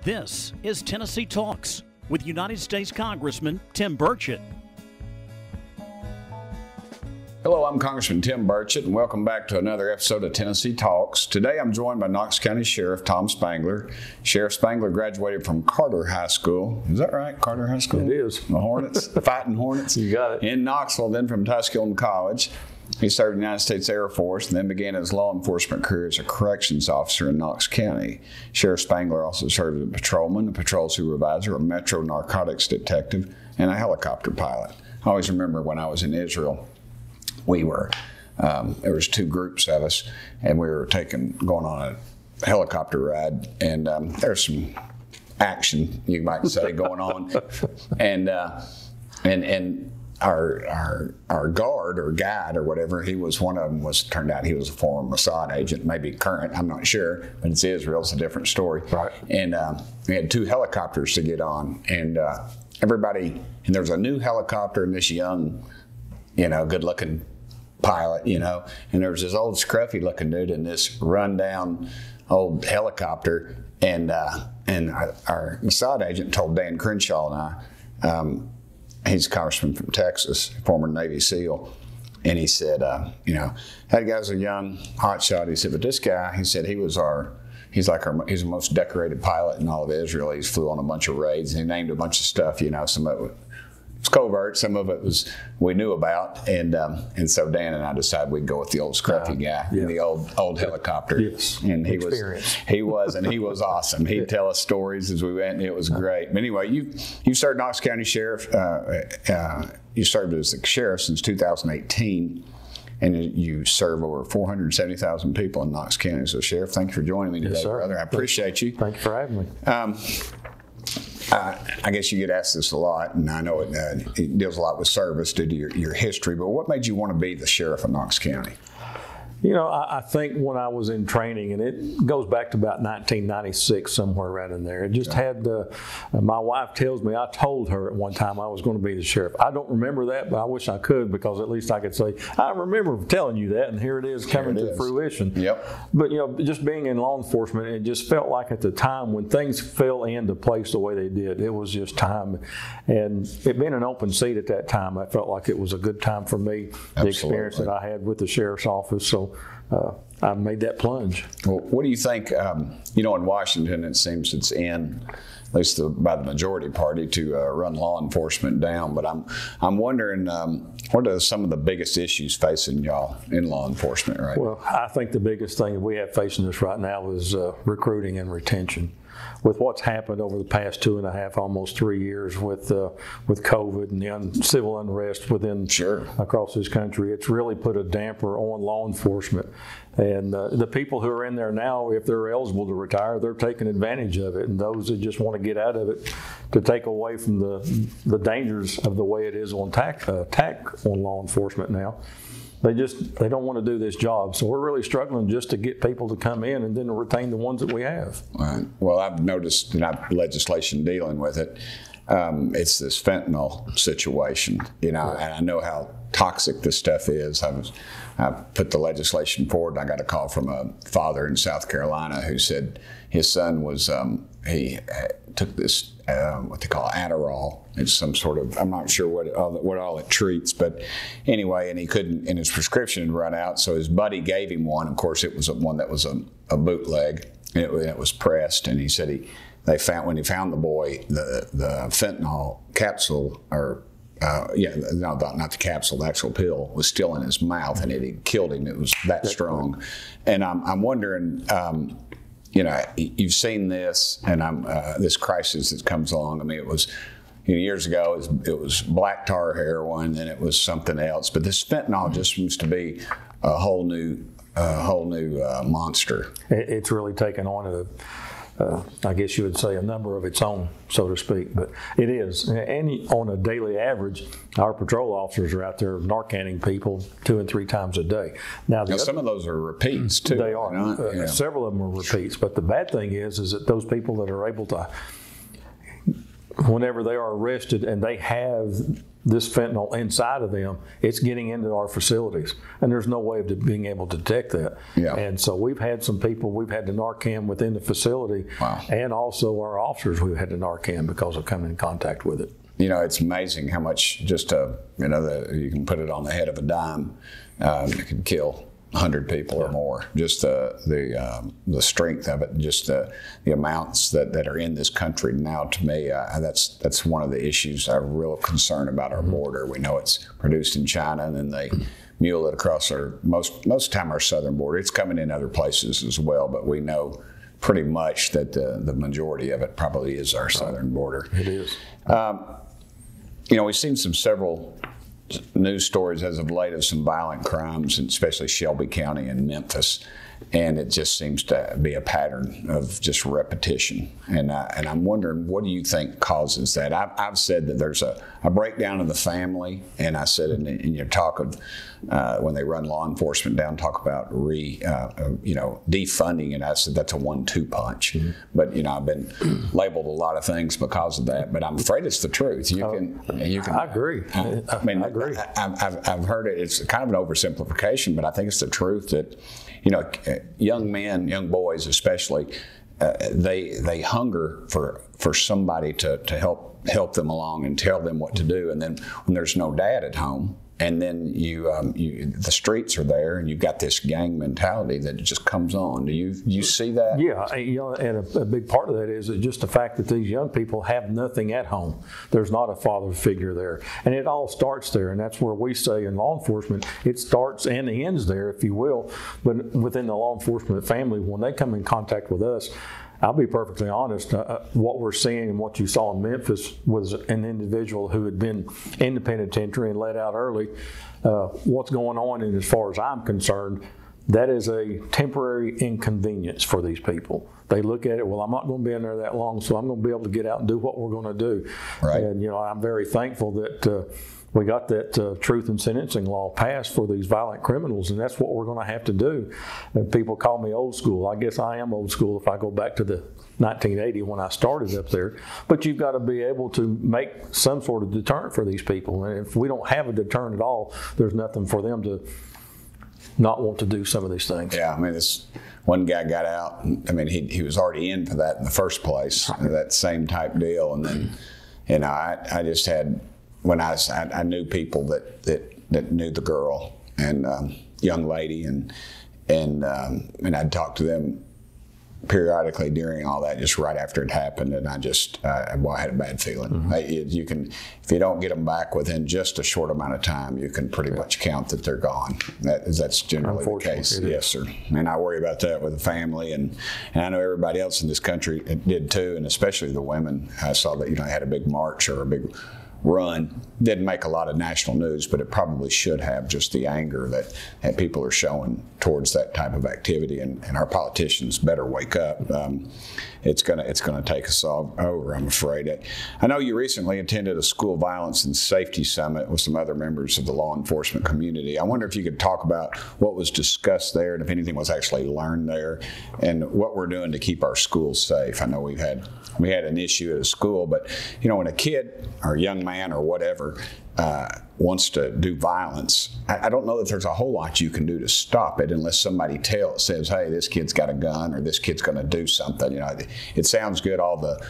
This is Tennessee Talks with United States Congressman Tim Burchett. Hello, I'm Congressman Tim Burchett, and welcome back to another episode of Tennessee Talks. Today I'm joined by Knox County Sheriff Tom Spangler. Sheriff Spangler graduated from Carter High School. Is that right? Carter High School? It is. The Hornets, the Fighting Hornets. You got it. In Knoxville, then from Tusculum College. He served in the United States Air Force and then began his law enforcement career as a corrections officer in Knox County. Sheriff Spangler also served as a patrolman, a patrol supervisor, a metro narcotics detective, and a helicopter pilot. I always remember when I was in Israel, there was two groups of us, and we were going on a helicopter ride, and there's some action, you might say, going on, and our guard or guide or whatever, he was one of them. Turned out he was a former Mossad agent, maybe current, I'm not sure, but it's Israel, it's a different story. Right. And we had two helicopters to get on, and everybody, and there was a new helicopter and this young, good-looking pilot, and there was this old scruffy-looking dude in this run-down old helicopter, and our Mossad agent told Dan Crenshaw and I, he's a congressman from Texas, former Navy SEAL, and he said, that guy's a young hotshot. He said, but this guy, he said, he's the most decorated pilot in all of Israel. He's flew on a bunch of raids, and he named a bunch of stuff, some of it was covert, some of it was we knew about, and so Dan and I decided we'd go with the old scruffy guy in the old helicopter. Yes. And he was awesome. He'd tell us stories as we went, and it was great. But anyway, you served Knox County Sheriff. You served as the sheriff since 2018, and you serve over 470,000 people in Knox County. So, Sheriff, thank you for joining me today, yes, sir. Brother. I appreciate you. Thank you for having me. I guess you get asked this a lot, and I know it deals a lot with service due to your history, but what made you want to be the sheriff of Knox County? I think when I was in training, and it goes back to about 1996, somewhere right in there, it just had, my wife tells me, I told her at one time I was going to be the sheriff. I don't remember that, but I wish I could, because at least I could say, I remember telling you that, and here it is coming to fruition. Yep. But, just being in law enforcement, it just felt like at the time when things fell into place the way they did, it was just time. And it being an open seat at that time, I felt like it was a good time for me, the experience that I had with the sheriff's office. So I made that plunge. Well, what do you think? In Washington, it seems it's in, at least by the majority party, to run law enforcement down. But I'm wondering, what are some of the biggest issues facing y'all in law enforcement right now? Well, I think the biggest thing that we have facing us right now is recruiting and retention. With what's happened over the past 2.5, almost 3 years with COVID and the civil unrest across this country, it's really put a damper on law enforcement. And the people who are in there now, if they're eligible to retire, they're taking advantage of it. And those that just want to get out of it to take away from the dangers of the way it is on attack on law enforcement now. They don't want to do this job. So we're really struggling just to get people to come in and then to retain the ones that we have. Right. Well, I've noticed in our legislation dealing with it, it's this fentanyl situation, and I know how toxic this stuff is. I put the legislation forward, and I got a call from a father in South Carolina who said his son was, he took this, what they call Adderall. It's some sort of, I'm not sure what all it treats, but anyway, and he couldn't, and his prescription had run out, so his buddy gave him one. Of course, it was one that was a bootleg, and it was pressed, and he said when he found the boy, the fentanyl capsule, or not the capsule, the actual pill was still in his mouth, and it had killed him. It was that strong. And I'm wondering, you've seen this, and this crisis that comes along. I mean, it was years ago. It was black tar heroin, and it was something else. But this fentanyl just seems to be a whole new monster. It's really taken on I guess you would say, a number of its own, so to speak. But it is. And on a daily average, our patrol officers are out there narcanning people 2 and 3 times a day. Now some of those are repeats, too. They are. Several of them are repeats. But the bad thing is that those people that are able to, whenever they are arrested and they have this fentanyl inside of them, it's getting into our facilities, and there's no way of being able to detect that. Yeah. And so we've had some people, we've had to Narcan within the facility, wow. and also our officers we've had to Narcan because of coming in contact with it. You know, it's amazing how much just you know, you can put it on the head of a dime. It can kill 100 people or more. Just the strength of it, just the amounts that are in this country now. To me, that's one of the issues I have real concern about our border. We know it's produced in China, and then they mule it across our most of the time our southern border. It's coming in other places as well, but we know pretty much that the majority of it probably is our southern border. It is. You know, we've seen several news stories as of late of some violent crimes, and especially Shelby County and Memphis, and it just seems to be a pattern of just repetition. And I'm wondering, what do you think causes that? I've said that there's a breakdown of the family, and I said in your talk of when they run law enforcement down, talk about defunding, and I said that's a 1-2 punch. Mm-hmm. But you know, I've been labeled a lot of things because of that, but I'm afraid it's the truth. You can. I agree. I mean, I agree. I've heard it. It's kind of an oversimplification, but I think it's the truth that, you know, young men, young boys especially, they hunger for somebody to help them along and tell them what to do. And then when there's no dad at home, and then the streets are there, and you've got this gang mentality that just comes on. Do you see that? Yeah, you know, and a big part of that is just the fact that these young people have nothing at home. There's not a father figure there, and it all starts there. And that's where we say in law enforcement, it starts and ends there, if you will. But within the law enforcement family, when they come in contact with us, I'll be perfectly honest, what we're seeing and what you saw in Memphis was an individual who had been in the penitentiary and let out early. What's going on, and as far as I'm concerned, that is a temporary inconvenience for these people. They look at it, well, I'm not going to be in there that long, so I'm going to be able to get out and do what we're going to do. Right. And, you know, I'm very thankful that we got that truth in sentencing law passed for these violent criminals, and that's what we're going to have to do. And people call me old school. I guess I am old school if I go back to the 1980 when I started up there. But you've got to be able to make some sort of deterrent for these people. And if we don't have a deterrent at all, there's nothing for them to not want to do some of these things. Yeah, I mean, this one guy got out. I mean, he was already in for that in the first place, that same type deal. And then, you know, I just had, when I knew people that knew the girl and young lady, and I'd talk to them periodically during all that, just right after it happened, and I had a bad feeling. Mm-hmm. You can, if you don't get them back within just a short amount of time, you can pretty much count that they're gone. That's generally the case. Yes, sir. And I worry about that with the family, and I know everybody else in this country did too, and especially the women. I saw that, you know, they had a big march or a big run. Didn't make a lot of national news, but it probably should have, just the anger that people are showing towards that type of activity, and our politicians better wake up. It's gonna take us all over, I'm afraid. I know you recently attended a school violence and safety summit with some other members of the law enforcement community. I wonder if you could talk about what was discussed there, and if anything was actually learned there, and what we're doing to keep our schools safe. I know we had an issue at a school, but you know, when a kid or a young man or whatever wants to do violence, I don't know that there's a whole lot you can do to stop it unless somebody says, hey, this kid's got a gun, or this kid's going to do something. You know, it sounds good, all the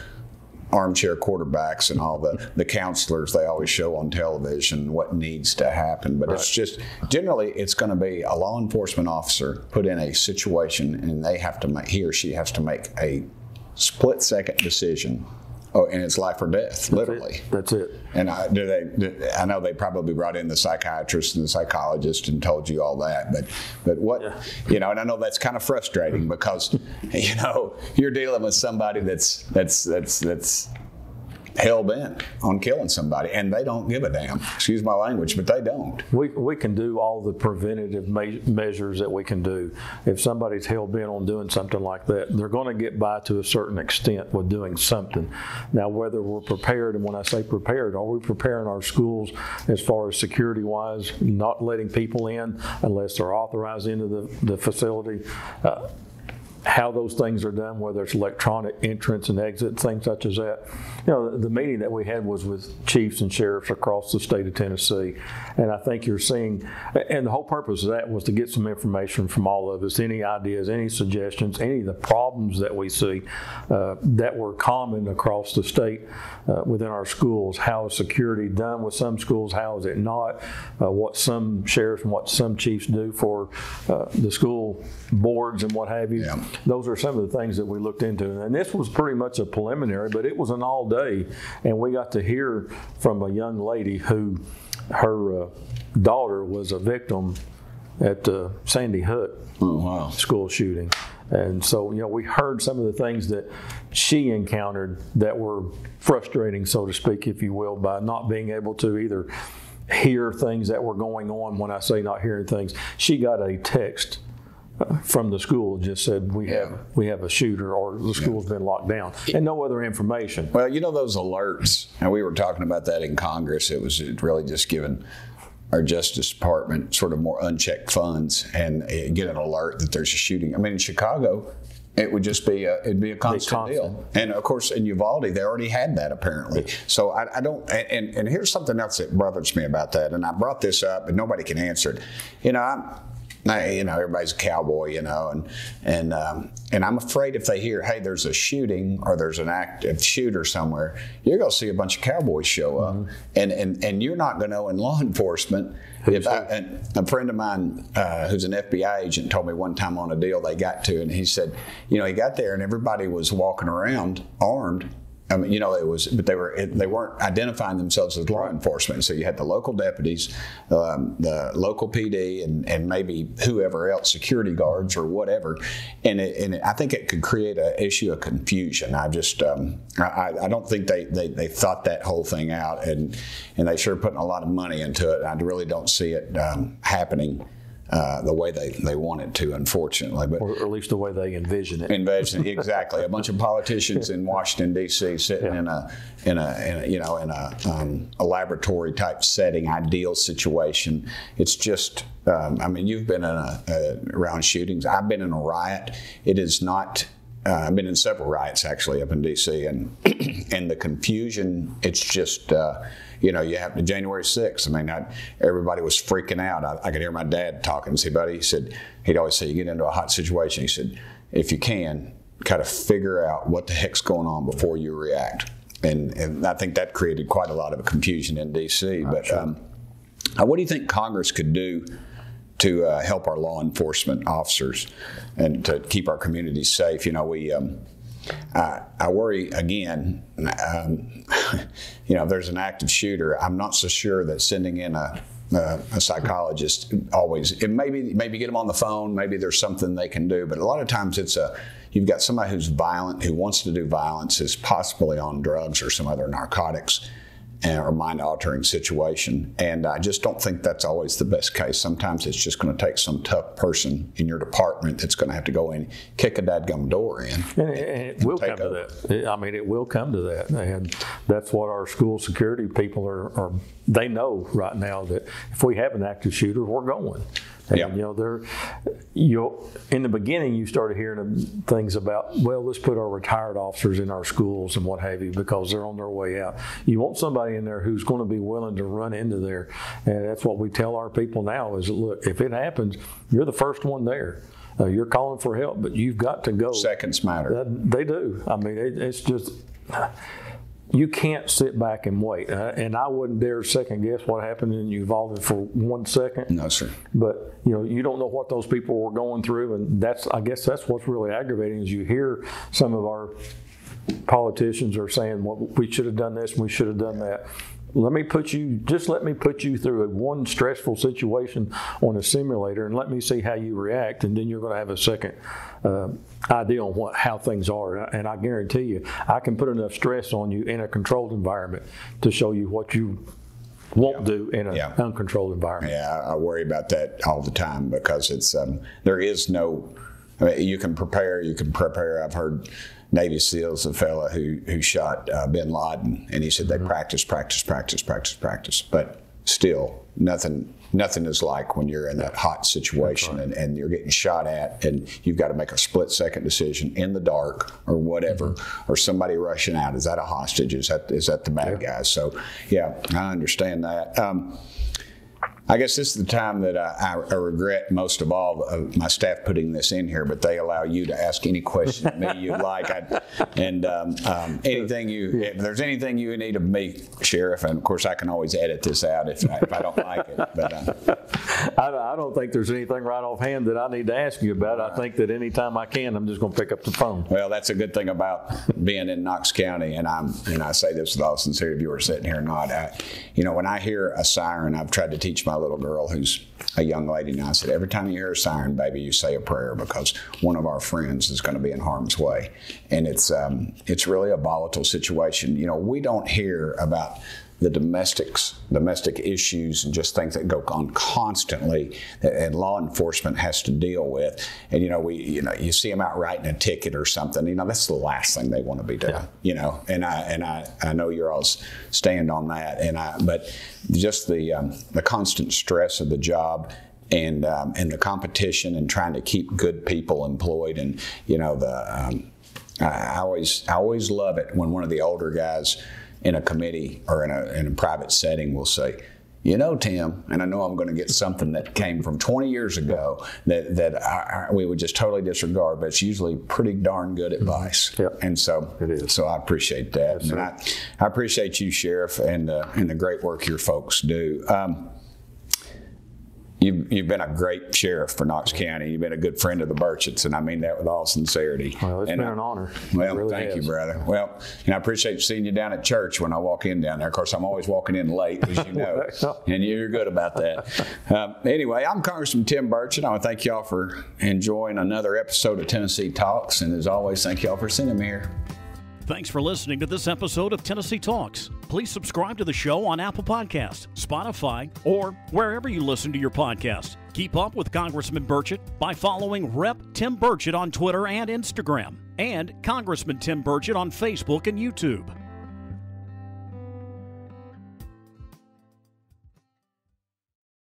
armchair quarterbacks and all the counselors they always show on television what needs to happen, but It's just generally it's going to be a law enforcement officer put in a situation, and he or she has to make a split-second decision. Oh, and it's life or death, literally. That's it. And I know they probably brought in the psychiatrist and the psychologist and told you all that, but what, you know, and I know that's kind of frustrating because, you know, you're dealing with somebody that's hell-bent on killing somebody, and they don't give a damn. Excuse my language, but they don't. We can do all the preventative measures that we can do. If somebody's hell-bent on doing something like that, they're going to get by to a certain extent with doing something. Now, whether we're prepared, and when I say prepared, are we preparing our schools as far as security-wise, not letting people in unless they're authorized into the facility? how those things are done, whether it's electronic entrance and exit, things such as that. The meeting that we had was with chiefs and sheriffs across the state of Tennessee, and I think you're seeing, and the whole purpose of that was to get some information from all of us, any ideas, any suggestions, any of the problems that we see that were common across the state within our schools. How is security done with some schools? How is it not? What some sheriffs and what some chiefs do for the school boards and what have you. Yeah. Those are some of the things that we looked into. And this was pretty much a preliminary, but it was an all day. And we got to hear from a young lady who her daughter was a victim at the Sandy Hook school shooting. And so, we heard some of the things that she encountered that were frustrating, so to speak, if you will, by not being able to either hear things that were going on. When I say not hearing things, she got a text from the school just said we have a shooter, or the school's been locked down, and no other information. Well, those alerts, and we were talking about that in Congress. It was really just giving our Justice Department sort of more unchecked funds and get an alert that there's a shooting. I mean, in Chicago, it would just be it'd be a constant deal. And of course, in Uvalde, they already had that apparently. So I don't. And here's something else that bothers me about that. And I brought this up, but nobody can answer it. Everybody's a cowboy, and I'm afraid if they hear, hey, there's a shooting or there's an active shooter somewhere, you're going to see a bunch of cowboys show up, and you're not going to know in law enforcement. A friend of mine who's an FBI agent told me one time on a deal they got to, and he said, he got there and everybody was walking around armed. I mean, but they weren't identifying themselves as law enforcement. So you had the local deputies, the local PD, and maybe whoever else, security guards or whatever. And I think it could create an issue of confusion. I just, I don't think they thought that whole thing out, and they sure putting a lot of money into it. I really don't see it happening the way they want it to, unfortunately, but or at least the way they envision it. Exactly. A bunch of politicians in Washington D.C. sitting in a laboratory type setting, ideal situation. It's just, you've been in around shootings. I've been in a riot. It is not. I've been in several riots actually up in D.C. and the confusion. It's just. You have the January 6th. Everybody was freaking out. I could hear my dad talking. See, buddy, he'd always say, you get into a hot situation. He said, if you can, kind of figure out what the heck's going on before you react. And I think that created quite a lot of confusion in D.C. But what do you think Congress could do to help our law enforcement officers and to keep our communities safe? I worry again. If there's an active shooter, I'm not so sure that sending in a psychologist always. It maybe get them on the phone. Maybe there's something they can do. But a lot of times you've got somebody who's violent, who wants to do violence, is possibly on drugs or some other narcotics or mind-altering situation. And I just don't think that's always the best case. Sometimes it's just going to take some tough person in your department that's going to have to go in, kick a dadgum door in. And it will come to that. It will come to that. And that's what our school security people are they know right now, that if we have an active shooter, we're going. And, in the beginning, you started hearing things about, well, let's put our retired officers in our schools and what have you, because they're on their way out. You want somebody in there who's going to be willing to run into there. And that's what we tell our people now is, look, if it happens, you're the first one there. You're calling for help, but you've got to go. Seconds matter. They do. It's just... You can't sit back and wait. And I wouldn't dare second guess what happened in Uvalde for 1 second. No, sir. But, you don't know what those people were going through. And I guess that's what's really aggravating is you hear some of our politicians are saying, well, we should have done this and we should have done that. Let me put you through one stressful situation on a simulator and let me see how you react, and then you're going to have a second idea on how things are. And I guarantee you, I can put enough stress on you in a controlled environment to show you what you won't do in an uncontrolled environment. Yeah, I worry about that all the time because it's there is no. You can prepare. I've heard Navy SEALs, a fella who shot bin Laden, and he said they practice, but still nothing nothing is like when you're in that hot situation and you're getting shot at and you've got to make a split-second decision in the dark or whatever, or somebody rushing out. Is that a hostage? Is that the bad guy? So, yeah, I understand that. I guess this is the time that I regret most of all my staff putting this in here, but they allow you to ask any question of me you like. If there's anything you need of me, Sheriff, and of course I can always edit this out if I don't like it. But I don't think there's anything right offhand that I need to ask you about. I think that anytime I can, I'm just going to pick up the phone. Well, that's a good thing about being in Knox County, and I say this with all sincerity, if you were sitting here or not. When I hear a siren, I've tried to teach my little girl who's a young lady now. I said, every time you hear a siren, baby, you say a prayer, because one of our friends is going to be in harm's way. And it's really a volatile situation. We don't hear about the domestic issues and just things that go on constantly and law enforcement has to deal with. And you see them out writing a ticket or something, that's the last thing they want to be doing. Yeah. And I know you're all stand on that, but just the constant stress of the job and the competition and trying to keep good people employed, and I always love it when one of the older guys in a committee or in a private setting will say, Tim, and I know I'm going to get something that came from 20 years ago that we would just totally disregard, but it's usually pretty darn good advice. Yep. And so it is. So I appreciate that. Yes, and I appreciate you, Sheriff, and the great work your folks do. You've been a great sheriff for Knox County. You've been a good friend of the Burchetts, and I mean that with all sincerity. Well, it's been an honor. Well, really thank has. you, brother. Well, I appreciate seeing you down at church when I walk in down there. Of course, I'm always walking in late, as you know, and you're good about that. Anyway, I'm Congressman Tim Burchett. I want to thank y'all for enjoying another episode of Tennessee Talks, and as always, thank y'all for sending me here. Thanks for listening to this episode of Tennessee Talks. Please subscribe to the show on Apple Podcasts, Spotify, or wherever you listen to your podcasts. Keep up with Congressman Burchett by following Rep. Tim Burchett on Twitter and Instagram, and Congressman Tim Burchett on Facebook and YouTube.